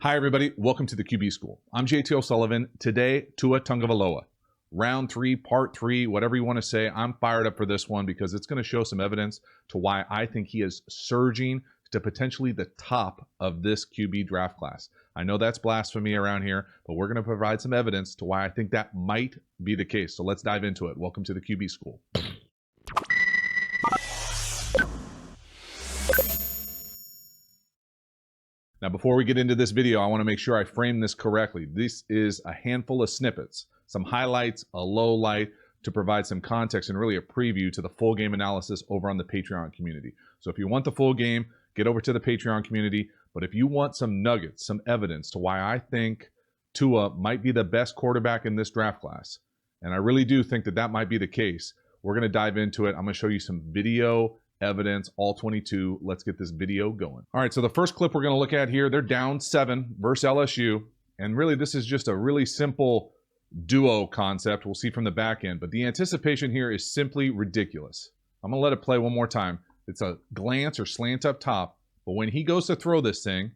Hi, everybody. Welcome to the QB School. I'm JT O'Sullivan. Today, Tua Tagovailoa. Round 3, part 3, whatever you want to say. I'm fired up for this one because it's going to show some evidence to why I think he is surging to potentially the top of this QB draft class. I know that's blasphemy around here, but we're going to provide some evidence to why I think that might be the case. So let's dive into it. Welcome to the QB School. Now, before we get into this video, I want to make sure I frame this correctly. This is a handful of snippets, some highlights, a low light, to provide some context and really a preview to the full game analysis over on the Patreon community. So if you want the full game, get over to the Patreon community. But if you want some nuggets, some evidence to why I think Tua might be the best quarterback in this draft class, and I really do think that that might be the case, we're going to dive into it. I'm going to show you some video evidence, all 22. Let's get this video going. All right, so the first clip we're going to look at here, they're down 7 versus LSU. And really, this is just a really simple duo concept. We'll see from the back end. But the anticipation here is simply ridiculous. I'm going to let it play one more time. It's a glance or slant up top. But when he goes to throw this thing,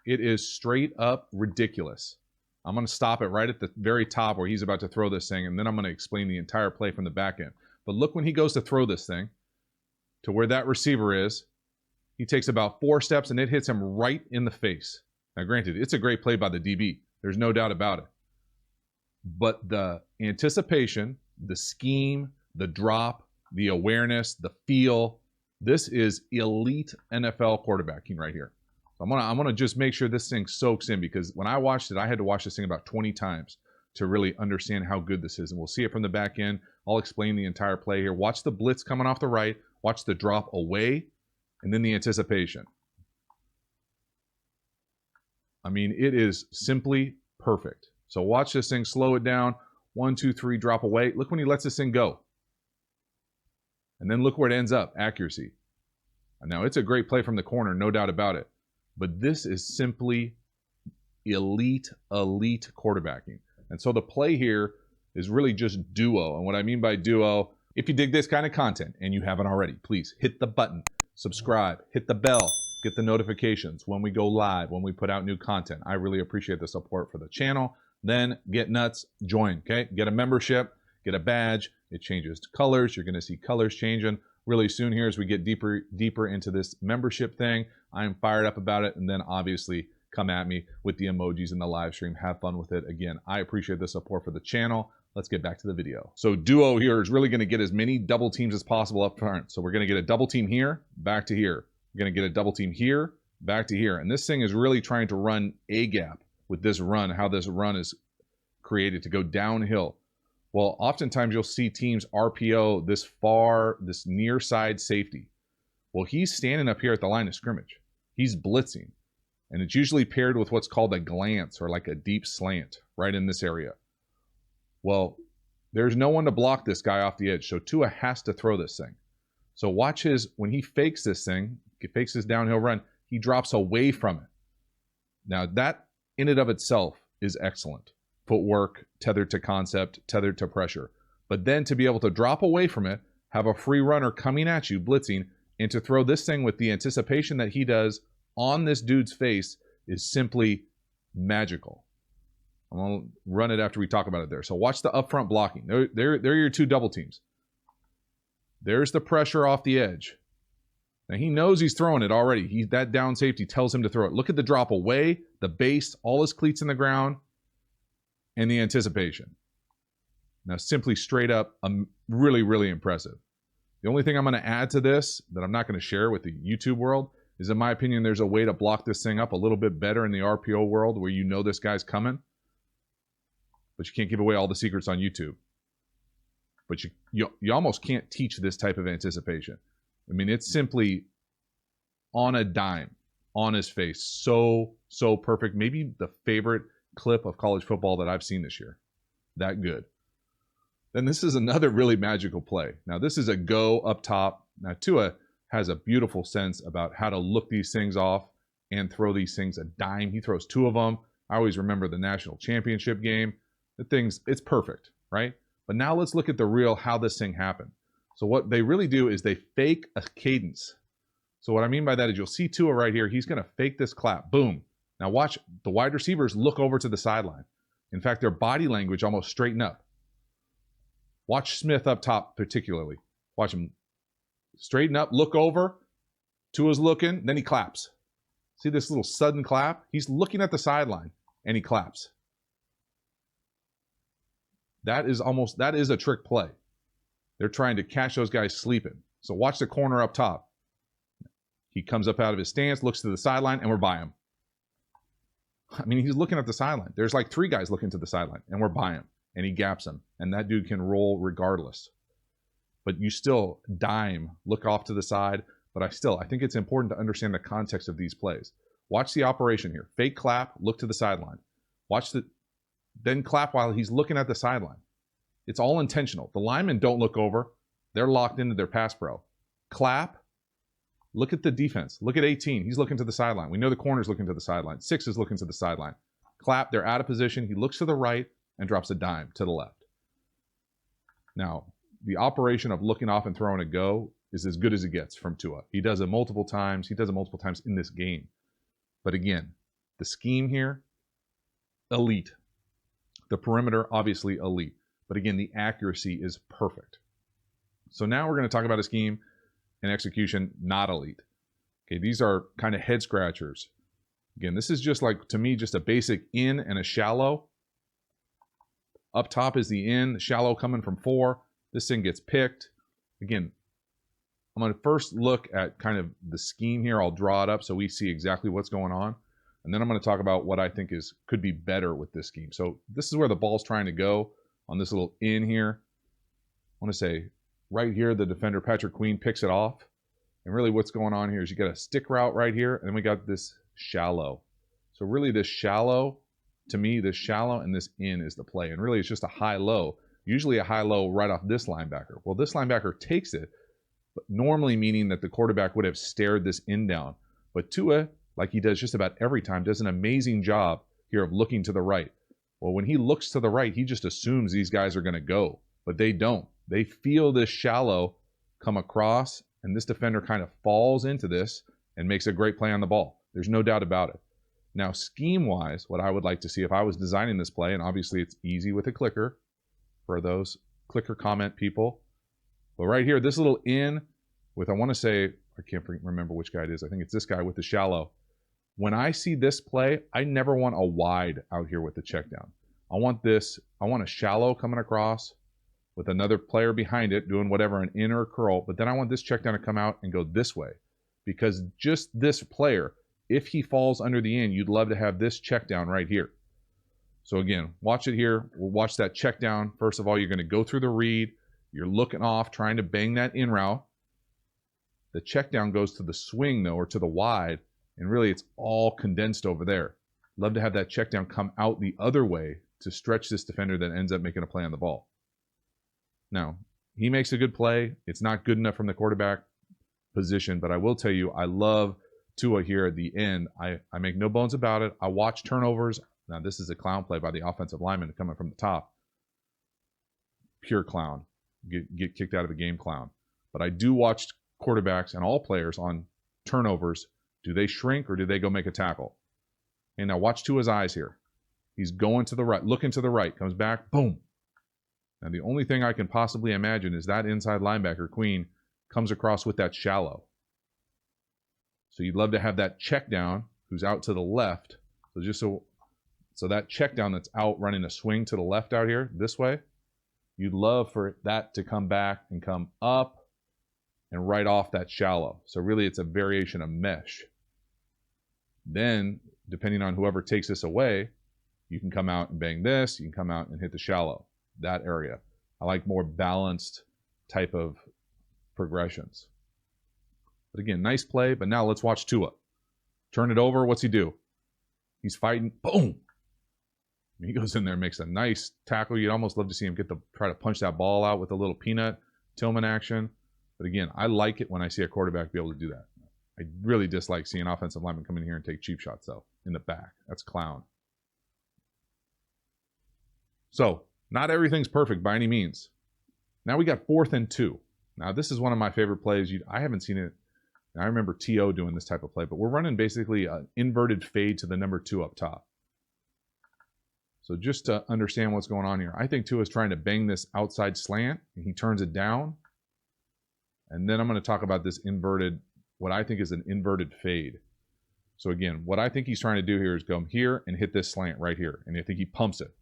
it is straight up ridiculous. I'm going to stop it right at the very top where he's about to throw this thing. And then I'm going to explain the entire play from the back end. But look when he goes to throw this thing to where that receiver is. He takes about 4 steps and it hits him right in the face. Now, granted, it's a great play by the DB. There's no doubt about it. But the anticipation, the scheme, the drop, the awareness, the feel, this is elite NFL quarterbacking right here. So I'm gonna just make sure this thing soaks in, because when I watched it, I had to watch this thing about 20 times to really understand how good this is. And we'll see it from the back end. I'll explain the entire play here. Watch the blitz coming off the right. Watch the drop away, and then the anticipation. I mean, it is simply perfect. So watch this thing, slow it down. 1, 2, 3, drop away. Look when he lets this thing go. And then look where it ends up, accuracy. Now, it's a great play from the corner, no doubt about it. But this is simply elite quarterbacking. And so the play here is really just duo. And what I mean by duo, if you dig this kind of content and you haven't already, please hit the button, subscribe, hit the bell, get the notifications when we go live, when we put out new content. I really appreciate the support for the channel. Then get nuts, join, okay? Get a membership, get a badge. It changes colors. You're going to see colors changing really soon here as we get deeper into this membership thing. I am fired up about it. And then obviously come at me with the emojis in the live stream. Have fun with it. Again, I appreciate the support for the channel. Let's get back to the video. So duo here is really going to get as many double teams as possible up front. So we're going to get a double team here, back to here. We're going to get a double team here, back to here. And this thing is really trying to run a gap with this run, how this run is created to go downhill. Well, oftentimes you'll see teams RPO this far, this near side safety. Well, he's standing up here at the line of scrimmage. He's blitzing. And it's usually paired with what's called a glance or like a deep slant right in this area. Well, there's no one to block this guy off the edge, so Tua has to throw this thing. So watch when he fakes this thing, he fakes his downhill run, he drops away from it. Now, that in and of itself is excellent. Footwork, tethered to concept, tethered to pressure. But then to be able to drop away from it, have a free runner coming at you, blitzing, and to throw this thing with the anticipation that he does on this dude's face is simply magical. I'm going to run it after we talk about it there. So watch the upfront blocking. There are your 2 double teams. There's the pressure off the edge. Now, he knows he's throwing it already. That down safety tells him to throw it. Look at the drop away, the base, all his cleats in the ground, and the anticipation. Now, simply straight up, really impressive. The only thing I'm going to add to this that I'm not going to share with the YouTube world is, in my opinion, there's a way to block this thing up a little bit better in the RPO world where you know this guy's coming. But you can't give away all the secrets on YouTube. But you almost can't teach this type of anticipation. I mean, it's simply on a dime, on his face. So perfect. Maybe the favorite clip of college football that I've seen this year. That good. Then this is another really magical play. Now, this is a go up top. Now, Tua has a beautiful sense about how to look these things off and throw these things a dime. He throws 2 of them. I always remember the national championship game. It's perfect, right? But now let's look at the real how this thing happened. So what they really do is they fake a cadence. So what I mean by that is you'll see Tua right here. He's going to fake this clap. Boom. Now watch the wide receivers look over to the sideline. In fact, their body language almost straighten up. Watch Smith up top particularly. Watch him straighten up, look over. Tua's looking, then he claps. See this little sudden clap? He's looking at the sideline and he claps. That is a trick play. They're trying to catch those guys sleeping. So watch the corner up top. He comes up out of his stance, looks to the sideline, and we're by him. I mean, he's looking at the sideline. There's like 3 guys looking to the sideline, and we're by him. And he gaps him. And that dude can roll regardless. But you still dime, look off to the side. But I think it's important to understand the context of these plays. Watch the operation here. Fake clap, look to the sideline. Then clap while he's looking at the sideline. It's all intentional. The linemen don't look over. They're locked into their pass pro. Clap. Look at the defense. Look at 18. He's looking to the sideline. We know the corner's looking to the sideline. 6 is looking to the sideline. Clap. They're out of position. He looks to the right and drops a dime to the left. Now, the operation of looking off and throwing a go is as good as it gets from Tua. He does it multiple times. He does it multiple times in this game. But again, the scheme here, elite. The perimeter, obviously elite. But again, the accuracy is perfect. So now we're going to talk about a scheme and execution not elite. Okay, these are kind of head scratchers. Again, this is just like, to me, just a basic in and a shallow. Up top is the in, the shallow coming from 4. This thing gets picked. Again, I'm going to first look at kind of the scheme here. I'll draw it up so we see exactly what's going on. And then I'm going to talk about what I think could be better with this scheme. So this is where the ball's trying to go on this little in here. I want to say right here, the defender, Patrick Queen, picks it off. And really what's going on here is you got a stick route right here, and then we got this shallow. So really this shallow, to me, this shallow and this in is the play. And really it's just a high-low, usually a high-low right off this linebacker. Well, this linebacker takes it, but normally meaning that the quarterback would have stared this in down. But Tua, like he does just about every time, does an amazing job here of looking to the right. Well, when he looks to the right, he just assumes these guys are going to go, but they don't. They feel this shallow come across, and this defender kind of falls into this and makes a great play on the ball. There's no doubt about it. Now, scheme-wise, what I would like to see if I was designing this play, and obviously it's easy with a clicker for those clicker comment people, but right here, this little in with, I want to say, I can't remember which guy it is. I think it's this guy with the shallow. When I see this play, I never want a wide out here with the check down. I want a shallow coming across with another player behind it doing whatever, an in or a curl, but then I want this check down to come out and go this way, because just this player, if he falls under the in, you'd love to have this check down right here. So again, watch it here. We'll watch that check down. First of all, you're going to go through the read. You're looking off, trying to bang that in route. The check down goes to the swing though, or to the wide, and really it's all condensed over there. Love to have that check down come out the other way to stretch this defender that ends up making a play on the ball. Now, he makes a good play. It's not good enough from the quarterback position, but I will tell you, I love Tua here at the end. I make no bones about it. I watch turnovers. Now, this is a clown play by the offensive lineman coming from the top. Pure clown. Get kicked out of the game clown. But I do watch quarterbacks and all players on turnovers. Do they shrink or do they go make a tackle? And now watch Tua's eyes here. He's going to the right, looking to the right, comes back, boom. Now the only thing I can possibly imagine is that inside linebacker, Queen, comes across with that shallow. So you'd love to have that check down who's out to the left. So just so that check down that's out running a swing to the left out here, this way, you'd love for that to come back and come up and right off that shallow. So really it's a variation of mesh. Then, depending on whoever takes this away, you can come out and bang this, you can come out and hit the shallow, that area. I like more balanced type of progressions. But again, nice play, but now let's watch Tua. Turn it over, what's he do? He's fighting, boom! He goes in there and makes a nice tackle. You'd almost love to see him try to punch that ball out with a little peanut Tillman action. But again, I like it when I see a quarterback be able to do that. I really dislike seeing offensive linemen come in here and take cheap shots, though, in the back. That's clown. So, not everything's perfect by any means. Now we got 4th and 2. Now, this is one of my favorite plays. I haven't seen it And I remember T.O. doing this type of play, but we're running basically an inverted fade to the number 2 up top. So just to understand what's going on here, I think Tua is trying to bang this outside slant, and he turns it down. And then I'm going to talk about this inverted, what I think is an inverted fade. So again, what I think he's trying to do here is come here and hit this slant right here. And I think he pumps it.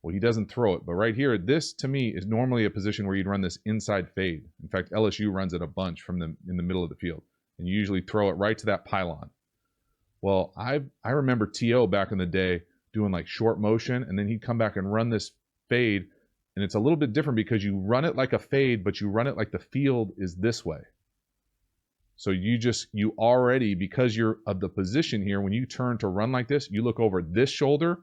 Well, he doesn't throw it. But right here, this to me is normally a position where you'd run this inside fade. In fact, LSU runs it a bunch from in the middle of the field. And you usually throw it right to that pylon. Well, I remember T.O. back in the day doing like short motion, and then he'd come back and run this fade. And it's a little bit different because you run it like a fade, but you run it like the field is this way. So you already, because you're of the position here, when you turn to run like this, you look over this shoulder,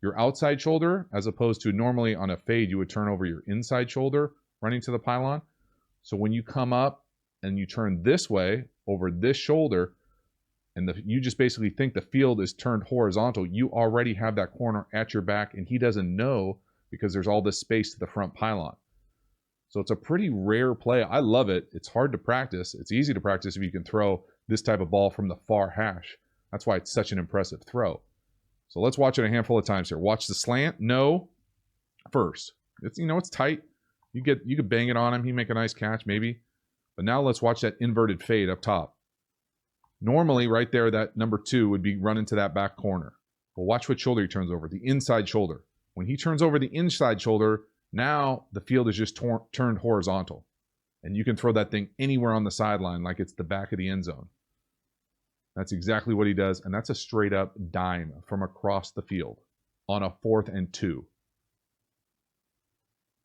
your outside shoulder, as opposed to normally on a fade, you would turn over your inside shoulder running to the pylon. So when you come up and you turn this way over this shoulder, and you just basically think the field is turned horizontal, you already have that corner at your back, and he doesn't know because there's all this space to the front pylon. So it's a pretty rare play. I love it. It's hard to practice. It's easy to practice if you can throw this type of ball from the far hash. That's why it's such an impressive throw. So let's watch it a handful of times here. Watch the slant. No. First. It's tight. You could bang it on him. He make a nice catch, maybe. But now let's watch that inverted fade up top. Normally, right there, that number 2 would be running to that back corner. Well, watch what shoulder he turns over. The inside shoulder. When he turns over the inside shoulder, now the field is just turned horizontal. And you can throw that thing anywhere on the sideline like it's the back of the end zone. That's exactly what he does. And that's a straight up dime from across the field on a 4th and 2.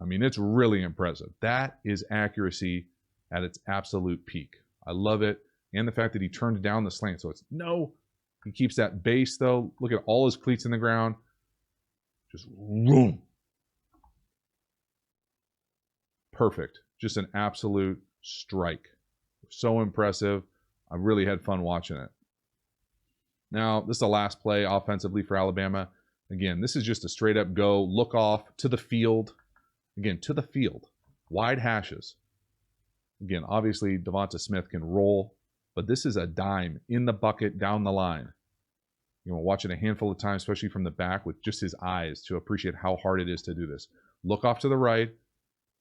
I mean, it's really impressive. That is accuracy at its absolute peak. I love it. And the fact that he turned down the slant. So it's no. He keeps that base, though. Look at all his cleats in the ground. Just boom. Perfect. Just an absolute strike. So impressive. I really had fun watching it. Now, this is the last play offensively for Alabama. Again, this is just a straight up go, look off to the field. Again, to the field. Wide hashes. Again, obviously, Devonta Smith can roll, but this is a dime in the bucket down the line. Watch it a handful of times, especially from the back with just his eyes to appreciate how hard it is to do this. Look off to the right,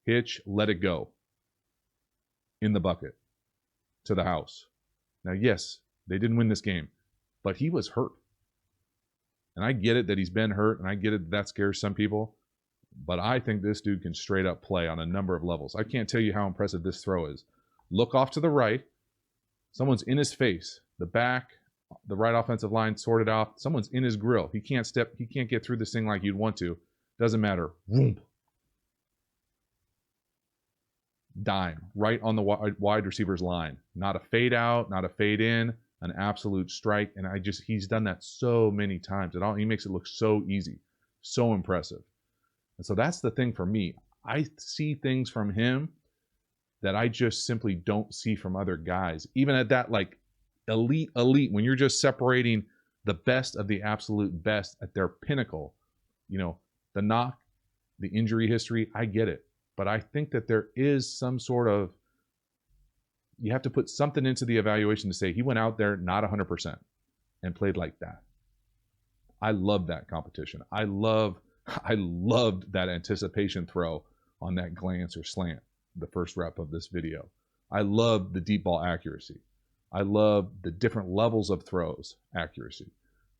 hitch, let it go. In the bucket. To the house. Now, yes, they didn't win this game, but he was hurt. And I get it that he's been hurt, and I get it that scares some people, but I think this dude can straight up play on a number of levels. I can't tell you how impressive this throw is. Look off to the right. Someone's in his face. The back, the right offensive line sorted off. Someone's in his grill. He can't get through this thing like you'd want to. Doesn't matter. Vroom. Dime. Right on the wide receiver's line. Not a fade out, not a fade in. An absolute strike. And he's done that so many times. He makes it look so easy. So impressive. And so that's the thing for me. I see things from him that I just simply don't see from other guys. Even at that like elite, when you're just separating the best of the absolute best at their pinnacle, the knock, the injury history, I get it. But I think that there is some sort of, you have to put something into the evaluation to say he went out there not 100% and played like that. I love that competition. I loved that anticipation throw on that glance or slant, the first rep of this video. I love the deep ball accuracy. I love the different levels of throws accuracy.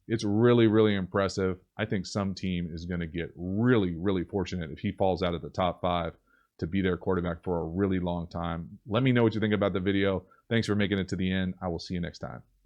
It's really, really impressive. I think some team is going to get really, really fortunate if he falls out of the top 5 to be their quarterback for a really long time. Let me know what you think about the video. Thanks for making it to the end. I will see you next time.